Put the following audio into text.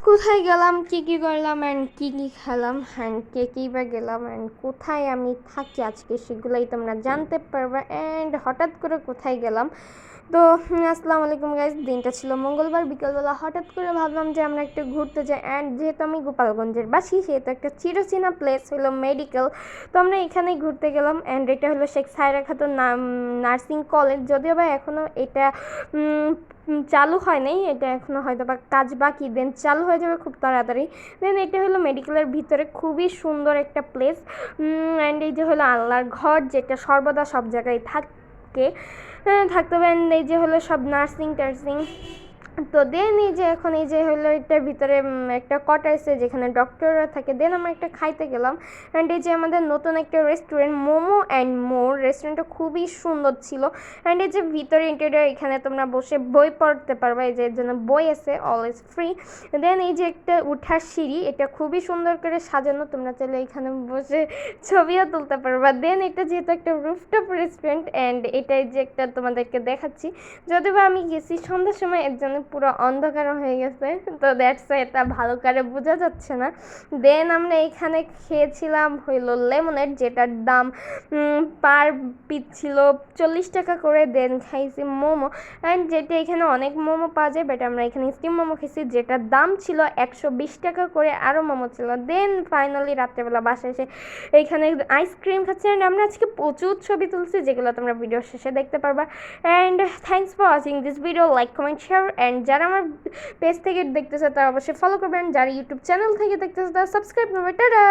কোথায় গেলাম, কি করলাম অ্যান্ড কি খেলাম অ্যান্ড কেই বা গেলাম অ্যান্ড কোথায় আমি থাকি আজকে সেগুলোই তোমরা জানতে পারবে। অ্যান্ড হঠাৎ করে কোথায় গেলাম তো আসসালামু আলাইকুম গাইজ। দিনটা ছিল মঙ্গলবার, বিকেলবেলা হঠাৎ করে ভাবলাম যে আমরা একটু ঘুরতে যাই। অ্যান্ড যেহেতু আমি গোপালগঞ্জের বাসি সেহেতু একটা চিরচেনা প্লেস হলো মেডিকেল, তো আমরা এখানেই ঘুরতে গেলাম। অ্যান্ড এটা হলো শেখ সায়রা খাতুন নার্সিং কলেজ, যদিও বা এখনও এটা চালু হয় নাই, এটা এখনও হয়তো বা কাজ বাকি, দেন চালু হয়ে যাবে খুব তাড়াতাড়ি। দেন এটা হলো মেডিকেলের ভিতরে খুবই সুন্দর একটা প্লেস। অ্যান্ড এই যে হলো আল্লাহর ঘর, যেটা সর্বদা সব জায়গায় থাকতে হবে। অ্যান্ড এই যে হলো সব নার্সিং টার্সিং। তো দেন এই যে এখন এই যে হলো এটার ভিতরে একটা কটাইছে যেখানে ডক্টররা থাকে। দেন আমরা একটা খাইতে গেলাম। অ্যান্ড এই যে আমাদের নতুন একটা রেস্টুরেন্ট মোমো অ্যান্ড মোর, রেস্টুরেন্টটা খুবই সুন্দর ছিল। অ্যান্ড এই যে ভিতরে ইন্টেরিয়র, এখানে তোমরা বসে বই পড়তে পারবে, এই যে এর জন্য বই আছে, অলওয়েজ ফ্রি। দেন এই যে একটা উঠার সিঁড়ি, এটা খুবই সুন্দর করে সাজানো, তোমরা চাইলে এখানে বসে ছবিও তুলতে পারবা। দেন এটা যেহেতু একটা রুফটপ রেস্টুরেন্ট, অ্যান্ড এটাই যে একটা তোমাদেরকে দেখাচ্ছি, যদিও আমি গেছি সন্ধ্যার সময়, এর জন্য পুরো অন্ধকার হয়ে গেছে, তো দ্যাটস এটা ভালো করে বোঝা যাচ্ছে না। দেন আমরা এখানে খেয়েছিলাম হইলো লেমনেড, যেটার দাম পার পিস ছিল 40 টাকা করে। দেন খাইছি মোমো, অ্যান্ড যেটা এখানে অনেক মোমো পাওয়া যায়, বাট আমরা এখানে স্টিম মোমো খেয়েছি যেটার দাম ছিল 120 টাকা করে, আরও মোমো ছিল। দেন ফাইনালি রাত্রেবেলা বাসায় এসে এইখানে আইসক্রিম খাচ্ছি। অ্যান্ড আমরা আজকে প্রচুর ছবি তুলছি, যেগুলো তোমরা ভিডিও শেষে দেখতে পারবা। And thanks for watching this video, like comment share. And যারা আমার পেজ থেকে দেখতেছে তারা অবশ্যই ফলো করবেন, যারা ইউটিউব চ্যানেল থেকে দেখতেছে তারা সাবস্ক্রাইব করবে। টাটা।